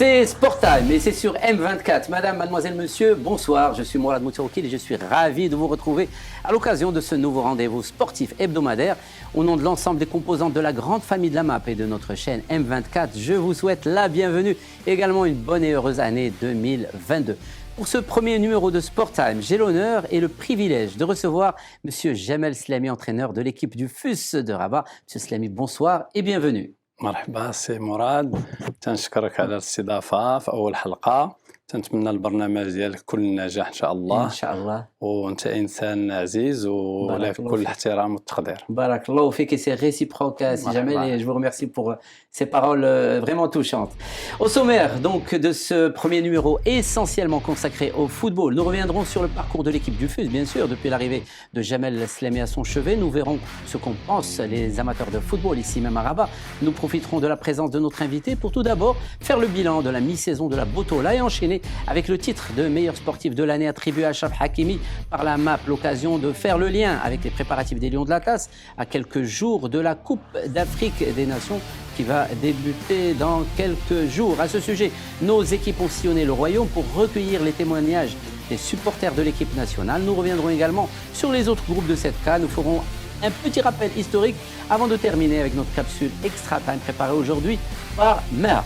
C'est Sport Time et c'est sur M24. Madame, mademoiselle, monsieur, bonsoir. Je suis Mourad Moutaoukil et je suis ravi de vous retrouver à l'occasion de ce nouveau rendez-vous sportif hebdomadaire. Au nom de l'ensemble des composantes de la grande famille de la MAP et de notre chaîne M24, je vous souhaite la bienvenue. Également une bonne et heureuse année 2022. Pour ce premier numéro de Sport Time, j'ai l'honneur et le privilège de recevoir Monsieur Jamel Slami, entraîneur de l'équipe du FUS de Rabat. Monsieur Slami, bonsoir et bienvenue. مرحبا سي مراد، تنشكرك على الاستضافة في أول حلقة. تنتمنى البرنامج ديالك كل النجاح إن شاء الله. إن شاء الله. وأنت إنسان عزيز ولك كل الاحترام والتقدير. Barakallahu fik, et c'est réciproque, si jamais, et je vous remercie pour ces paroles vraiment touchantes. Au sommaire donc de ce premier numéro essentiellement consacré au football, nous reviendrons sur le parcours de l'équipe du FUS, bien sûr, depuis l'arrivée de Jamel Slami à son chevet. Nous verrons ce qu'en pensent les amateurs de football ici même à Rabat. Nous profiterons de la présence de notre invité pour tout d'abord faire le bilan de la mi-saison de la Botola et enchaîner avec le titre de meilleur sportif de l'année attribué à Achraf Hakimi par la MAP, l'occasion de faire le lien avec les préparatifs des Lions de l'Atlas à quelques jours de la Coupe d'Afrique des Nations qui va débuter dans quelques jours. À ce sujet, nos équipes ont sillonné le royaume pour recueillir les témoignages des supporters de l'équipe nationale. Nous reviendrons également sur les autres groupes de cette CAN. Nous ferons un petit rappel historique avant de terminer avec notre capsule Extra Time préparée aujourd'hui par Mer.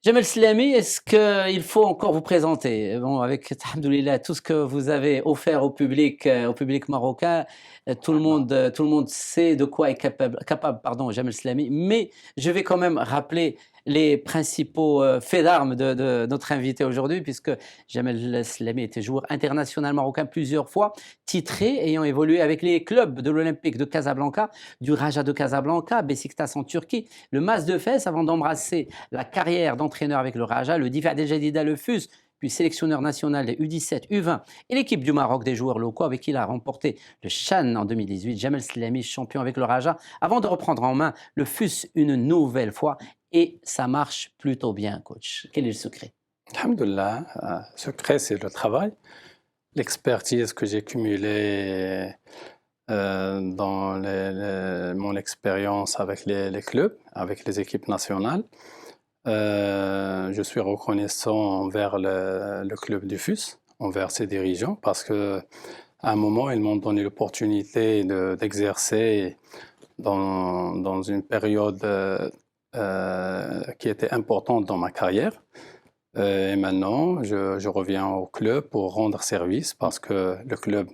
Jamel Slami, est-ce qu'il faut encore vous présenter? Bon, avec alhamdoulilah, tout ce que vous avez offert au public marocain, tout le monde sait de quoi est capable Jamel Slami, mais je vais quand même rappeler les principaux faits d'armes de notre invité aujourd'hui, puisque Jamel Slami était joueur international marocain plusieurs fois, titré, ayant évolué avec les clubs de l'Olympique de Casablanca, du Raja de Casablanca, Besiktas en Turquie, le Mas de Fès, avant d'embrasser la carrière d'entraîneur avec le Raja, le Difaa El Jadida, le FUS, puis sélectionneur national des U17, U20 et l'équipe du Maroc des joueurs locaux avec qui il a remporté le Chan en 2018. Jamel Slami, champion avec le Raja, avant de reprendre en main le FUS une nouvelle fois. Et ça marche plutôt bien, coach. Quel est le secret? Alhamdoulilah, le secret c'est le travail, l'expertise que j'ai cumulée dans mon expérience avec les clubs, avec les équipes nationales. Je suis reconnaissant envers le club du FUS, envers ses dirigeants, parce qu'à un moment, ils m'ont donné l'opportunité d'exercer dans une période qui était importante dans ma carrière. Et maintenant, je reviens au club pour rendre service, parce que le club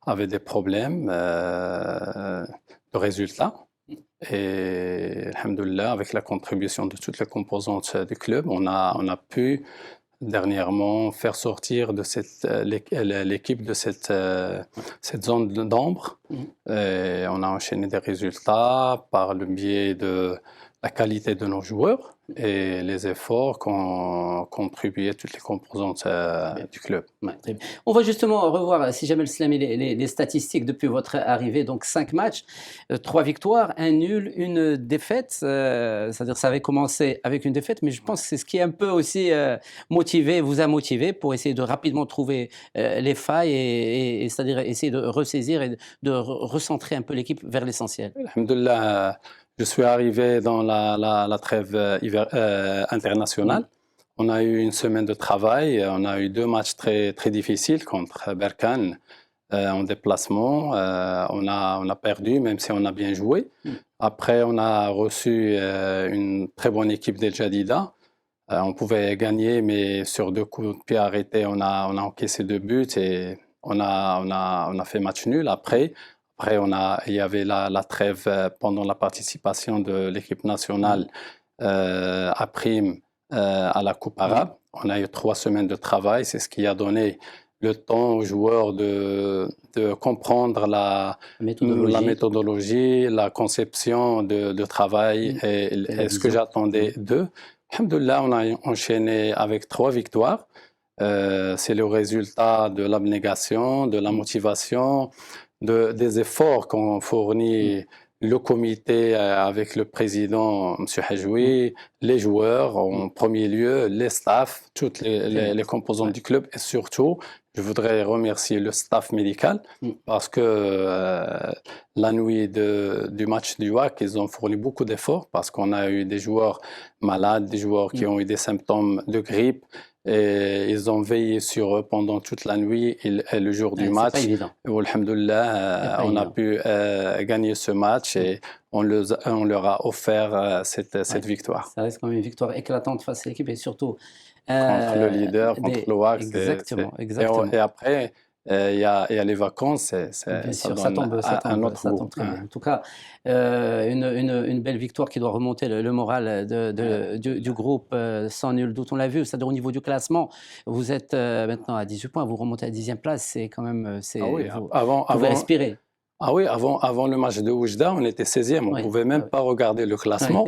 avait des problèmes de résultats. Et alhamdoulilah, avec la contribution de toutes les composantes du club, on a pu dernièrement faire sortir de l'équipe de cette zone d'ombre. Et on a enchaîné des résultats par le biais de la qualité de nos joueurs et les efforts qu'ont contribué toutes les composantes du club. Ouais, très bien. On va justement revoir, si Jamel Slami, les statistiques depuis votre arrivée. Donc 5 matchs, 3 victoires, 1 nul, 1 défaite. C'est-à-dire ça avait commencé avec une défaite, mais je pense que c'est ce qui est un peu aussi vous a motivé pour essayer de rapidement trouver les failles et c'est-à-dire essayer de ressaisir et de recentrer un peu l'équipe vers l'essentiel. Alhamdoulilah, je suis arrivé dans la trêve internationale. On a eu une semaine de travail. On a eu 2 matchs très, très difficiles contre Berkane en déplacement. On a perdu, même si on a bien joué. Après, on a reçu une très bonne équipe d'El Jadida. On pouvait gagner, mais sur 2 coups de pied arrêtés, on a encaissé 2 buts et on a fait match nul. Après, il y avait la trêve pendant la participation de l'équipe nationale à prime à la Coupe arabe. On a eu 3 semaines de travail. C'est ce qui a donné le temps aux joueurs de comprendre la méthodologie, la conception de travail et ce que j'attendais d'eux. Alhamdoulilah, on a enchaîné avec 3 victoires. C'est le résultat de l'abnégation, de la motivation, des efforts qu'ont fournis le comité avec le président, M. Hajoui, les joueurs en premier lieu, les staffs, toutes les composantes du club et surtout, je voudrais remercier le staff médical parce que la nuit du match du WAC, ils ont fourni beaucoup d'efforts parce qu'on a eu des joueurs malades, des joueurs qui ont eu des symptômes de grippe. Et ils ont veillé sur eux pendant toute la nuit et le jour du match. C'est pas évident. Et alhamdoulilah, on a pu gagner ce match et on leur a offert cette victoire. Ça reste quand même une victoire éclatante face à l'équipe et surtout contre le leader, contre le WAC. Exactement. Et après, il y a les vacances, Bien sûr, ça tombe un autre ça tombe très bien. En tout cas, une belle victoire qui doit remonter le moral du groupe, sans nul doute. On l'a vu, c'est-à-dire au niveau du classement, vous êtes maintenant à 18 points, vous remontez à 10e place, c'est quand même... vous pouvez respirer. Ah oui, avant le match de Oujda, on était 16e, on ne pouvait même pas regarder le classement.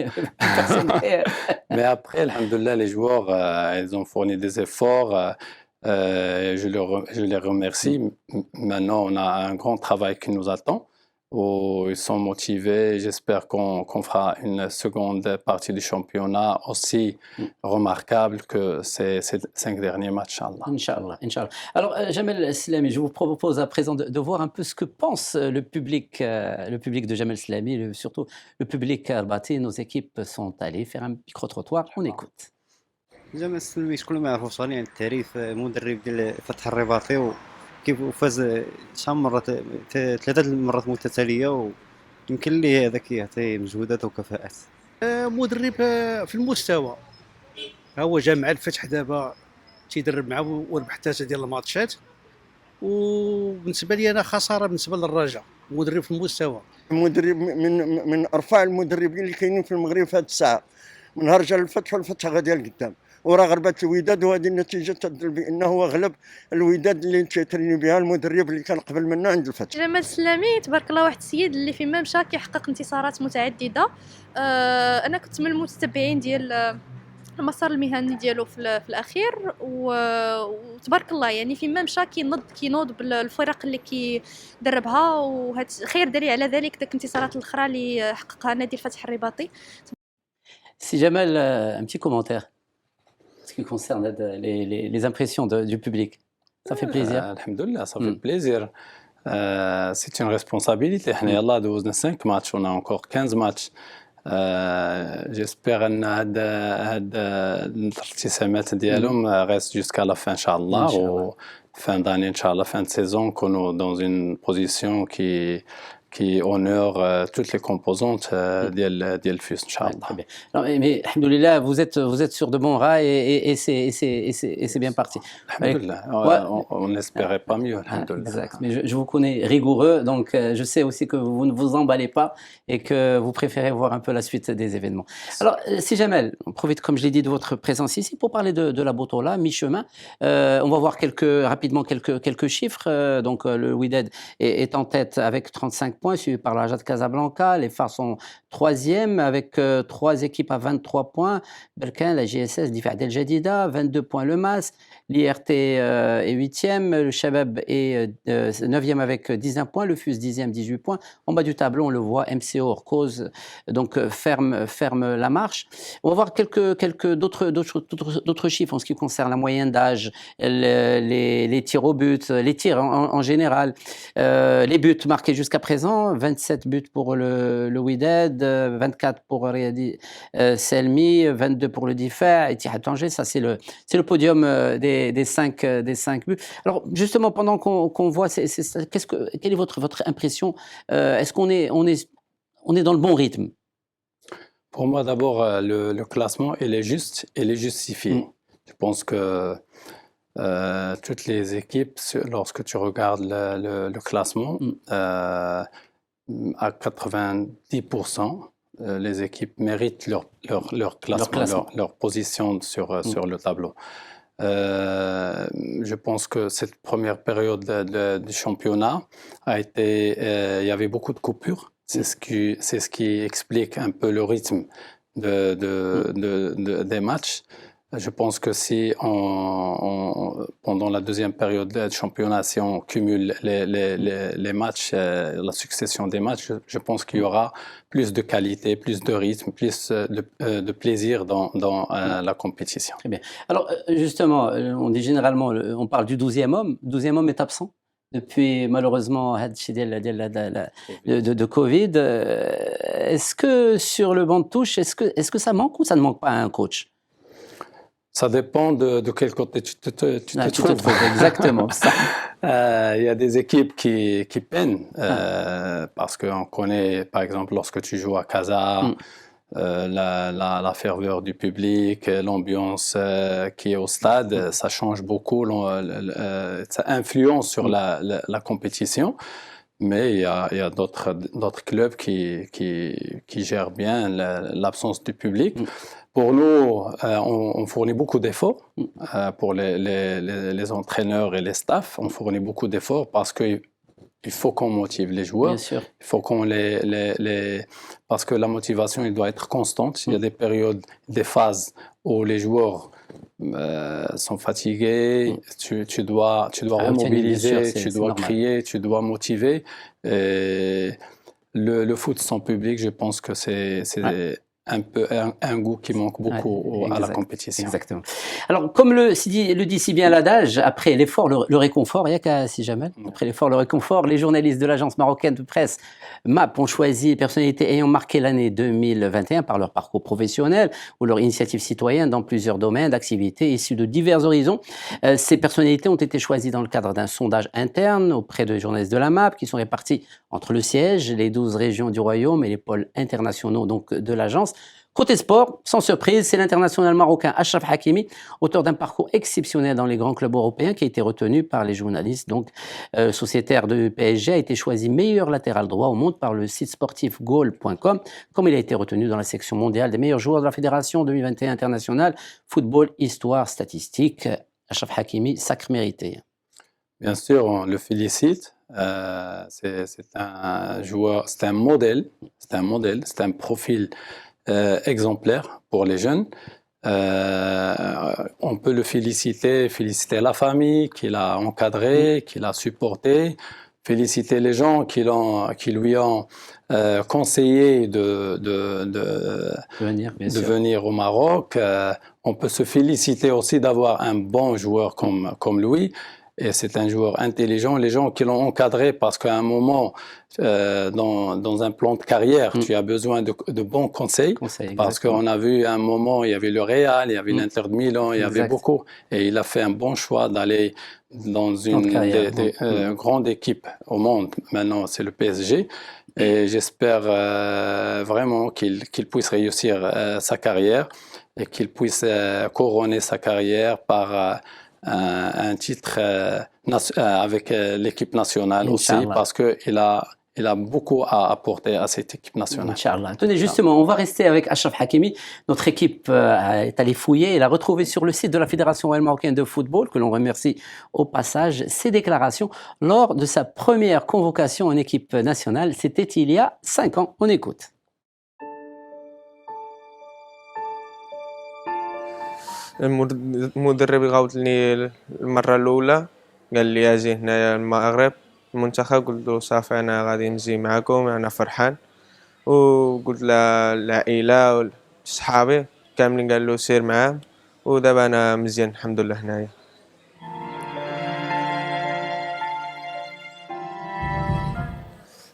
Mais après, alhamdoulilah, les joueurs, ils ont fourni des efforts. Je les remercie. Maintenant, on a un grand travail qui nous attend. Ils sont motivés. J'espère qu'on fera une seconde partie du championnat aussi remarquable que ces 5 derniers matchs, Inch'Allah. Alors, Jamel Slami, je vous propose à présent de voir un peu ce que pense le public de Jamel Slami, surtout le public Arbati. Nos équipes sont allées faire un micro-trottoir. On écoute. جمال السلمي شكون ما يعرفوش غني عن التعريف مدرب ديال فتح الرباطي وكيف فاز شحال من مرة 3 مرات متتالية ويمكن ليه هذاك يعطي مجهودات وكفاءات. مدرب في المستوى هو جا مع الفتح دابا تيدرب معاه وربح 3 ديال الماتشات وبالنسبة لي أنا خسارة بالنسبة للرجاء مدرب في المستوى. مدرب من أرفع المدربين اللي كاينين في المغرب في هذه الساعة من هرجة الفتح والفتح غادي لقدام. وراه غلبت الوداد وهذه النتيجه تدل بانه هو غلب الوداد اللي تيتريني بها المدرب اللي كان قبل منه عند الفتح. جمال السلامي تبارك الله واحد السيد اللي فيما مشى كيحقق انتصارات متعدده. انا كنت من المتتبعين ديال المسار المهني ديالو في الاخير وتبارك الله يعني فيما مشى كينوض بالفرق اللي كيدربها وهذا خير دليل على ذلك داك الانتصارات الاخرى اللي حققها نادي الفتح الرباطي. Si Jamel, un petit commentaire ce qui concerne les impressions du public. Ça fait plaisir. Alhamdoulilah, ça fait plaisir. C'est une responsabilité. On a 5 matchs, on a encore 15 matchs. J'espère que الارتسامات ديالهم reste jusqu'à la fin, Inch'Allah. Ou fin d'année, Inch'Allah, fin de saison, qu'on est dans une position qui honore toutes les composantes ديال الفوز, Inch'Allah. Mais alhamdoulilah, vous êtes sur de bons rails et c'est bien parti. Alhamdoulilah, on n'espérait pas mieux, alhamdoulilah. Exact. Mais je vous connais rigoureux, donc je sais aussi que vous ne vous emballez pas et que vous préférez voir un peu la suite des événements. Alors, si Jamel, on profite, comme je l'ai dit, de votre présence ici pour parler de la Botola, mi-chemin. On va voir rapidement quelques chiffres. Donc, le Wydad est en tête avec 35 points, suivi par la Jade Casablanca. Les Phares sont 3e avec 3 équipes à 23 points. Berkane, la GSS, Difa'at El Jadida, 22 points le MAS. L'IRT est 8e. Le Shabab est 9e avec 19 points. Le FUS 10e, 18 points. En bas du tableau, on le voit, MCO hors cause, donc ferme la marche. On va voir d'autres chiffres en ce qui concerne la moyenne d'âge, les tirs au but, les tirs en général, les buts marqués jusqu'à présent. 27 buts pour le Wydad, 24 pour Riyadi Selmi, 22 pour le Difa, Etihad Tanger. Ça, c'est le podium des 5 buts. Alors, justement, pendant qu'on voit, quelle est votre impression? Est-ce qu'on est dans le bon rythme? Pour moi, d'abord, le classement, il est juste, il est justifié. Je pense que toutes les équipes, lorsque tu regardes le classement, à 90%, les équipes méritent leur classement, leur position sur le tableau. Je pense que cette première période du championnat il y avait beaucoup de coupures. C'est ce qui explique un peu le rythme des matchs. Je pense que si pendant la deuxième période de championnat, si on cumule les matchs, la succession des matchs, je pense qu'il y aura plus de qualité, plus de rythme, plus de plaisir dans la compétition. Très bien. Alors, justement, on dit généralement, on parle du 12e homme. Le 12e homme est absent depuis, malheureusement, de Covid. Est-ce que sur le banc de touche, est-ce que ça manque ou ça ne manque pas à un coach? Ça dépend de quel côté tu te trouves. Exactement. Il y a des équipes qui peinent parce qu'on connaît, par exemple, lorsque tu joues à Casa, la ferveur du public, l'ambiance qui est au stade, ça change beaucoup, ça influence sur la compétition. Mais il y a d'autres clubs qui gèrent bien l'absence du public. Pour nous, on fournit beaucoup d'efforts pour les entraîneurs et les staffs. On fournit beaucoup d'efforts parce qu'il faut qu'on motive les joueurs. Bien sûr. Il faut qu'on parce que la motivation, elle doit être constante. Il y a des périodes, des phases où les joueurs sont fatigués. Tu dois remobiliser, tu dois crier, tu dois motiver. Et le foot sans public, je pense que c'est un goût qui manque beaucoup à la compétition. Exactement. Alors, comme le dit si bien l'adage, après l'effort, le réconfort, il y a qu'à si jamais. Après l'effort, le réconfort, les journalistes de l'agence marocaine de presse MAP ont choisi les personnalités ayant marqué l'année 2021 par leur parcours professionnel ou leur initiative citoyenne dans plusieurs domaines d'activité issus de divers horizons. Ces personnalités ont été choisies dans le cadre d'un sondage interne auprès de journalistes de la MAP qui sont répartis entre le siège, les 12 régions du royaume et les pôles internationaux donc de l'agence. Côté sport, sans surprise, c'est l'international marocain Achraf Hakimi, auteur d'un parcours exceptionnel dans les grands clubs européens, qui a été retenu par les journalistes. Donc, sociétaire de PSG, a été choisi meilleur latéral droit au monde par le site sportif goal.com, comme il a été retenu dans la section mondiale des meilleurs joueurs de la Fédération 2021 internationale, football, histoire, statistique. Achraf Hakimi, sacre mérité. Bien sûr, on le félicite. C'est un joueur, c'est un modèle, c'est un profil exemplaire pour les jeunes. On peut le féliciter la famille qui l'a encadré, qui l'a supporté, féliciter les gens qui lui ont conseillé de venir au Maroc. On peut se féliciter aussi d'avoir un bon joueur comme lui. Et c'est un joueur intelligent. Les gens qui l'ont encadré, parce qu'à un moment, dans un plan de carrière, tu as besoin de bons conseils. Parce qu'on a vu à un moment, il y avait le Real, il y avait l'Inter de Milan, il y avait beaucoup. Et il a fait un bon choix d'aller dans une grande équipe au monde. Maintenant, c'est le PSG. Et j'espère vraiment qu'il puisse réussir sa carrière et qu'il puisse couronner sa carrière par un titre avec l'équipe nationale aussi, parce qu'il a beaucoup à apporter à cette équipe nationale. Inch'Allah. Tenez, justement, on va rester avec Achraf Hakimi. Notre équipe est allée fouiller et l'a retrouvé sur le site de la Fédération royale marocaine de football, que l'on remercie au passage, ses déclarations lors de sa première convocation en équipe nationale. C'était il y a 5 ans. On écoute. المدرب غاوتني المره الاولى قال لي اجي هنايا المغرب المنتخب قلت له صافي انا غادي نجي معكم انا فرحان وقلت للعائله وصحابي كاملين قال له سير معاه ودابا انا مزيان الحمد لله هنايا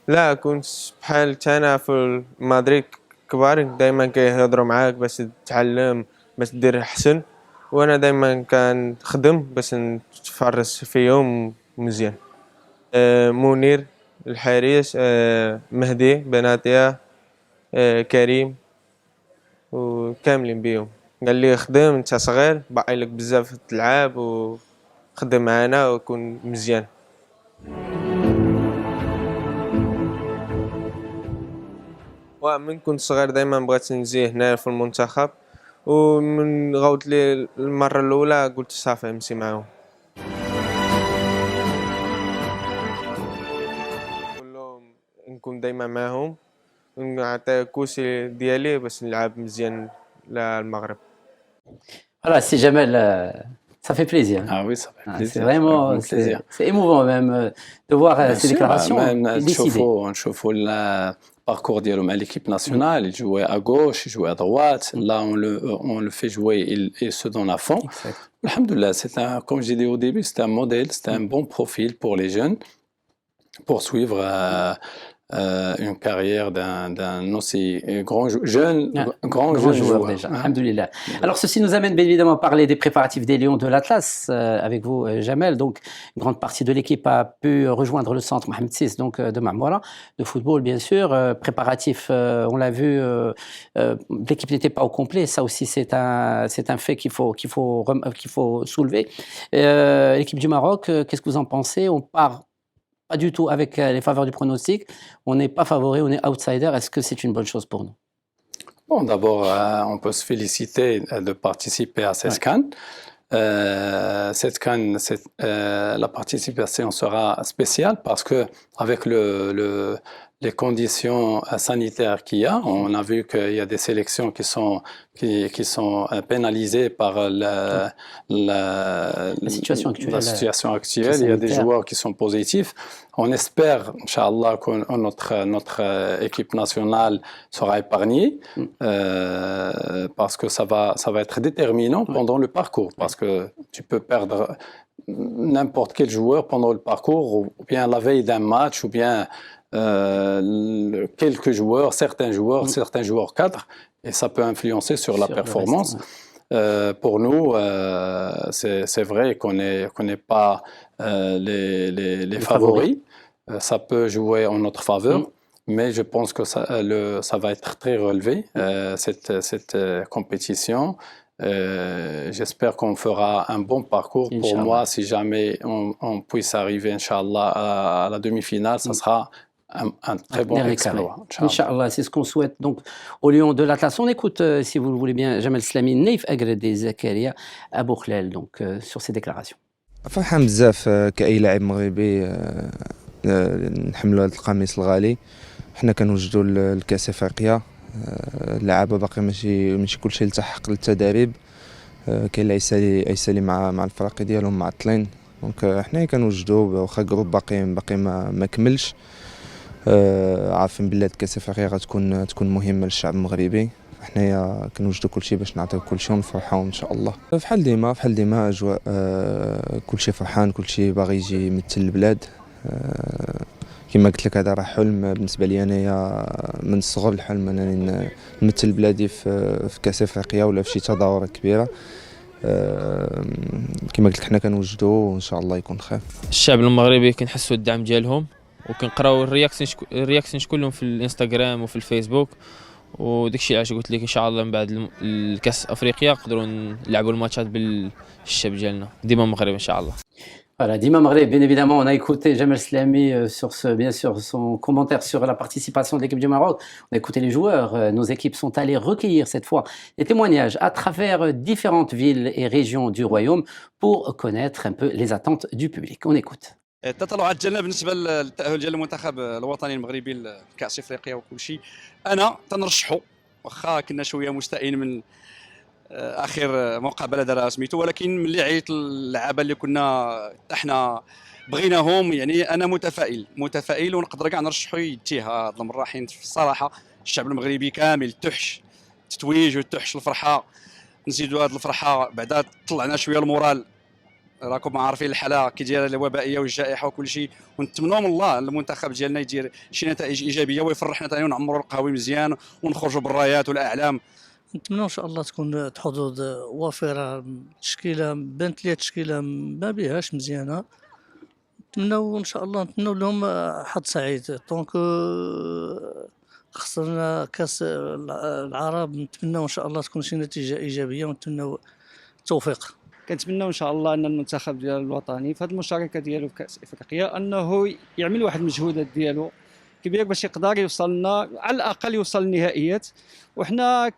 لا كنت بحال انا في مدريد كبار دائما كيهضروا معاك باش تتعلم باش دير احسن وانا دائما كنخدم باش نتفرس فيهم مزيان منير الحارس مهدي بناتيا كريم وكاملين بيهم قال لي خدم انت صغير باقي لك بزاف تلعب وخدم معنا وكون مزيان ومن كنت صغير دائما بغيت نجي هنا في المنتخب ومن غاوت لي المره الاولى قلت صافي نمشي معاهم كلهم نكون دائما معاهم ونعطي كلشي ديالي باش نلعب مزيان للمغرب Voilà, c'est Jamel, ça fait plaisir. Ah oui, ça fait plaisir. C'est vraiment c'est émouvant même de voir ces déclarations. Même نشوفوا الباركور ديالهم à l'équipe nationale, il jouait à gauche, il jouait à droite. Là, on le fait jouer, il se donne à fond. Alhamdoulilah, comme j'ai dit au début, c'est un modèle, c'est un bon profil pour les jeunes pour suivre une carrière d'un aussi grand joueur déjà. Alhamdoulilah. Alors ceci nous amène bien évidemment à parler des préparatifs des Lions de l'Atlas avec vous, Jamel. Donc une grande partie de l'équipe a pu rejoindre le centre Mohamed VI donc de Marmora de football bien sûr. Préparatifs, on l'a vu, l'équipe n'était pas au complet. Ça aussi c'est un fait qu'il faut soulever. L'équipe du Maroc, qu'est-ce que vous en pensez? On part pas du tout avec les faveurs du pronostic. On n'est pas favori, on est outsider. Est-ce que c'est une bonne chose pour nous? Bon, d'abord, on peut se féliciter de participer à cette CAN. Cette CAN, la participation sera spéciale parce que avec les conditions sanitaires qu'il y a, on a vu qu'il y a des sélections qui sont pénalisées par la situation actuelle. Il y a des joueurs qui sont positifs. On espère, Inch'Allah, que notre équipe nationale sera épargnée parce que ça va être déterminant pendant le parcours. Parce que tu peux perdre n'importe quel joueur pendant le parcours ou bien la veille d'un match ou bien certains joueurs cadres, et ça peut influencer sur la performance. Pour nous, c'est vrai qu'on n'est pas les favoris. Ça peut jouer en notre faveur, mais je pense que ça va être très relevé, cette compétition. J'espère qu'on fera un bon parcours. Pour moi, si jamais on puisse arriver, Inch'Allah, à la demi-finale, ça sera un très bon exploit. Inch'Allah, c'est ce qu'on souhaite donc au Lion de l'Atlas. On écoute, si vous le voulez bien, Jamel Slami, Naïf Agredé Zakaria Abou Khlel, donc sur ces déclarations. فرحان بزاف كأي لاعب مغربي نحملوا هذا القميص الغالي. حنا كنوجدوا الكاس افريقيا، اللعابه باقي ماشي كلشي التحق للتدريب، كاين اللي يسالي مع الفرق ديالهم معطلين. دونك حنايا كنوجدوا واخا جروب باقي ما كملش. عارفين بلي كاس افريقيا غتكون مهمه للشعب المغربي. حنايا كنوجدوا كلشي باش نعطيو كلشي ونفرحوا ان شاء الله. بحال ديما اجواء، كلشي فرحان، كلشي باغي يجي يمثل البلاد. كما قلت لك هذا راه حلم بالنسبه لي انايا من الصغر، الحلم انني نمثل بلادي في كاس افريقيا ولا في شي تظاهره كبيره. كما قلت لك حنا كنوجدوا وان شاء الله يكون خير. الشعب المغربي كنحسوا الدعم ديالهم وكنقراو الرياكشنز كلهم في الانستغرام وفي الفيسبوك، وداكشي علاش قلت لك ان شاء الله من بعد الكاس افريقيا نقدروا نلعبوا الماتشات بالشعب ديالنا ديما مغرب ان شاء الله. Voilà, Dima Maghreb, bien évidemment, on a écouté Jamel Slami bien sûr, son commentaire sur la participation de l'équipe du Maroc. On a écouté les joueurs. Nos équipes sont allées recueillir cette fois des témoignages à travers différentes villes et régions du royaume pour connaître un peu les attentes du public. On écoute. التطلعات ديالنا بالنسبه للتاهل ديال المنتخب الوطني المغربي لكاس افريقيا وكل شيء، انا تنرشحوا واخا كنا شويه مستائين من اخر مقابله دارها سميتو، ولكن ملي عيط اللعابه اللي كنا احنا بغيناهم، يعني انا متفائل ونقدر كاع نرشحوا يتيه هاد المره، حيت في الصراحه الشعب المغربي كامل تحش تتويج وتحش الفرحه. نزيدوا هاد الفرحه بعدا طلعنا شويه المورال، راكم عارفين الحاله كي دايره الوبائيه والجائحه وكل شيء، ونتمنوا من الله المنتخب ديالنا يدير شي نتائج ايجابيه ويفرحنا ثاني ونعمروا القهوي مزيان ونخرجوا بالرايات والاعلام. نتمنى ان شاء الله تكون حظوظ وافره، تشكيله بانت لي تشكيله ما بيهاش مزيانه. نتمنوا ان شاء الله لهم حظ سعيد. دونك خسرنا كاس العرب، نتمنوا ان شاء الله تكون شي نتيجه ايجابيه ونتمنوا التوفيق. كنتمنى ان شاء الله ان المنتخب ديال الوطني في هذه المشاركه ديالو في كاس افريقيا انه يعمل واحد المجهودات ديالو كبير باش يقدر يوصلنا على الاقل يوصل للنهائيات. وحنا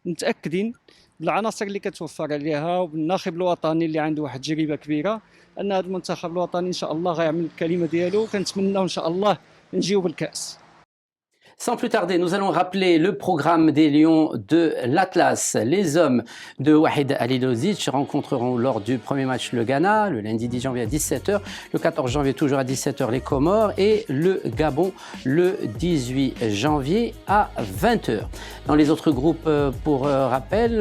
متاكدين بالعناصر اللي كتوفر عليها وبالناخب الوطني اللي عنده واحد التجربه كبيره ان هذا المنتخب الوطني ان شاء الله غيعمل الكلمه ديالو. كنتمنى ان شاء الله نجيو بالكاس. Sans plus tarder, nous allons rappeler le programme des Lions de l'Atlas. Les hommes de Wahid Halilovic rencontreront lors du premier match le Ghana, le lundi 10 janvier à 17h, le 14 janvier toujours à 17h les Comores et le Gabon le 18 janvier à 20h. Dans les autres groupes, pour rappel,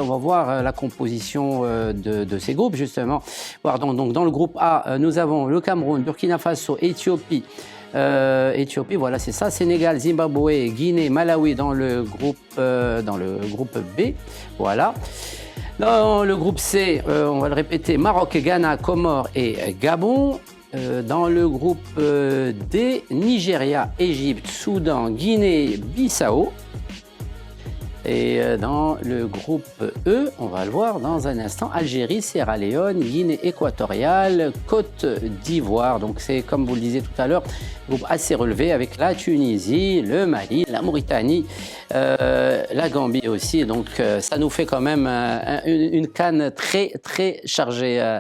on va voir la composition de ces groupes justement. Donc dans le groupe A, nous avons le Cameroun, Burkina Faso, Éthiopie. Voilà, c'est ça. Sénégal, Zimbabwe, Guinée, Malawi dans le groupe B. Voilà. Dans le groupe C, on va le répéter, Maroc, Ghana, Comores et Gabon. Dans le groupe D, Nigeria, Égypte, Soudan, Guinée, Bissau. Et dans le groupe E, on va le voir dans un instant, Algérie, Sierra Leone, Guinée équatoriale, Côte d'Ivoire. Donc c'est, comme vous le disiez tout à l'heure, un groupe assez relevé avec la Tunisie, le Mali, la Mauritanie, la Gambie aussi. Donc ça nous fait quand même une CAN très, très chargée,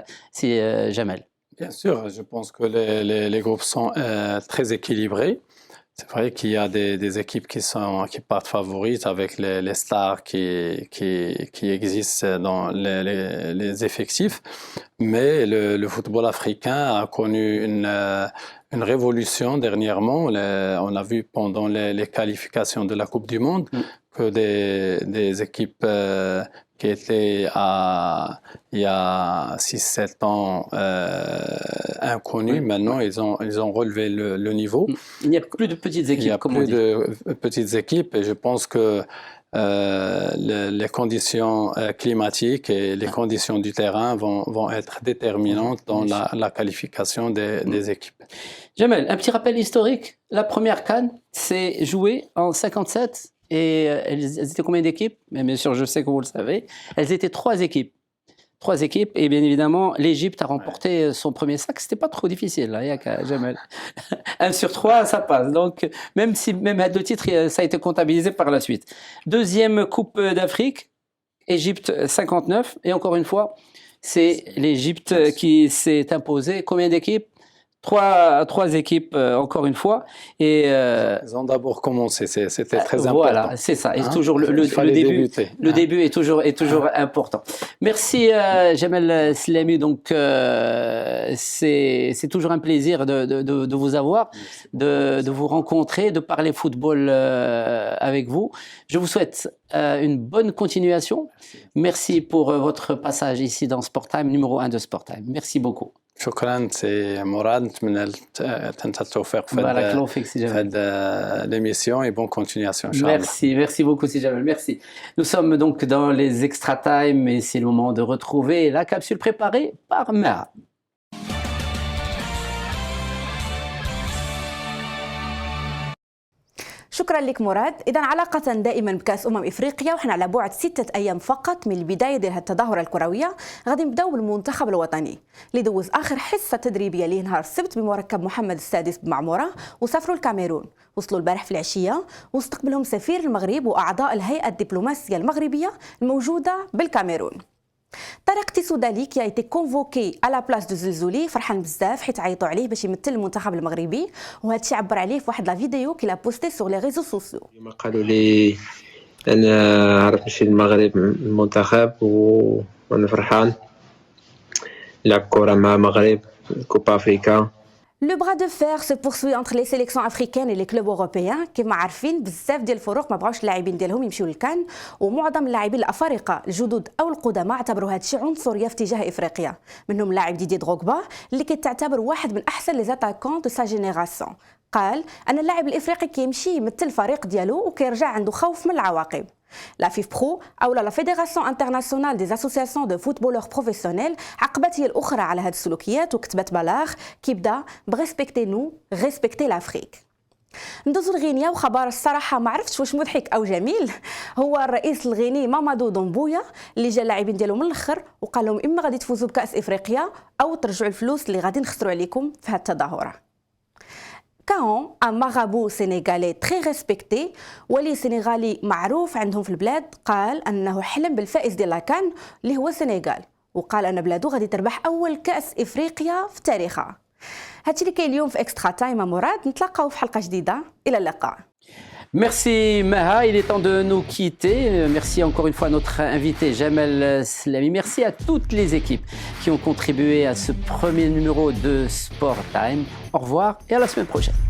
Jamel. Bien sûr, je pense que les groupes sont très équilibrés. C'est vrai qu'il y a des équipes qui partent favorites avec les stars qui existent dans les effectifs, mais le football africain a connu une révolution dernièrement. On a vu pendant les qualifications de la Coupe du Monde que des équipes qui étaient il y a 6-7 ans inconnus. Maintenant, ils ont relevé le niveau. Il n'y a plus de petites équipes, Il n'y a plus de petites équipes et je pense que les conditions climatiques et les conditions du terrain vont être déterminantes dans la qualification des équipes. Jamel, un petit rappel historique. La première CAN s'est jouée en 57. Et elles étaient combien d'équipes? Bien sûr, je sais que vous le savez. Elles étaient 3 équipes. 3 équipes. Et bien évidemment, l'Égypte a remporté son premier sac. C'était pas trop difficile, là, Yaka, Jamel. 1 sur 3, ça passe. Donc, même le titre, ça a été comptabilisé par la suite. Deuxième Coupe d'Afrique, Égypte 59. Et encore une fois, c'est l'Égypte qui s'est imposée. Combien d'équipes? 3 équipes, encore une fois. Et, ils ont d'abord commencé, c'était très important. Voilà, c'est ça. Et toujours le début est toujours important. Merci Jamel Slamy. Donc c'est toujours un plaisir de vous avoir, de vous rencontrer, de parler football avec vous. Je vous souhaite une bonne continuation. Merci pour votre passage ici dans Sport Time, numéro 1 de Sport Time. Merci beaucoup. شكرا سي مراد نتمنى تنتهي التوفيق في هذه l'émission et bonne continuation inchallah. Merci beaucoup si Jamel, merci. Nous sommes donc dans les extra time et c'est le moment de retrouver la capsule préparée par Mara. شكرا لك مراد. إذا علاقة دائما بكأس إفريقيا وحنا على بعد 6 أيام فقط من البداية ديال التظاهرة الكروية غادي نبداو بالمنتخب الوطني اللي دوز آخر حصة تدريبية ليه نهار السبت بمركب محمد السادس بمعمورة وسافروا الكاميرون. وصلوا البارح في العشية واستقبلهم سفير المغرب وأعضاء الهيئة الدبلوماسية المغربية الموجودة بالكاميرون. طارق تيسودالي كي ايتي كونفوكي على بلاص دو زلزولي فرحان بزاف حيت عيطوا عليه باش يمثل المنتخب المغربي وهذا الشيء عبر عليه في واحد لا فيديو كي لا بوستي سور لي ريزو سوسيو. ما قالوا لي انا عرفت نمشي للمغرب المنتخب وانا فرحان نلعب كره مع المغرب كوبا افريكا. Le bras de fer se poursuit entre les sélections africaines et les clubs européens. كما عارفين بزاف ديال الفرق ما بغاوش اللاعبين ديالهم يمشيو للكان ومعظم اللاعبين الافارقه الجدد او القدماء اعتبروا هذا الشيء عنصريه في اتجاه افريقيا. منهم اللاعب ديدي دروغبا اللي كيتعتبر واحد من احسن لي زاتاكون دو سا جينيراسيون. قال ان اللاعب الافريقي كيمشي يمثل الفريق ديالو وكيرجع عنده خوف من العواقب. لا فيف برو او لا فيدراسيون انترناسيونال دي اسوسياسيون دو فوتبولور بروفيسيونيل عقبت هي الاخرى على هذه السلوكيات وكتبت بلاغ كيبدا بريسبكتي نو ريسبكتي لافريك. ندوزو لغينيا وخبر الصراحه ما عرفتش واش مضحك او جميل. هو الرئيس الغيني مامادو دومبويا اللي جا اللاعبين ديالو من الاخر وقال لهم اما غادي تفوزوا بكاس افريقيا او ترجعوا الفلوس اللي غادي نخسروا عليكم في هذه التظاهره. كاون ان مارابو سينيغالي تري ريسبكتي ولي سينيغالي معروف عندهم في البلاد قال انه حلم بالفائز ديال لاكان اللي هو السنغال وقال ان بلادو غادي تربح اول كاس افريقيا في تاريخها. هادشي اللي كاين اليوم في اكسترا تايم مراد. نتلاقاو في حلقه جديده. الى اللقاء. Merci Maha, il est temps de nous quitter. Merci encore une fois à notre invité Jamel Slami. Merci à toutes les équipes qui ont contribué à ce premier numéro de Sport Time. Au revoir et à la semaine prochaine.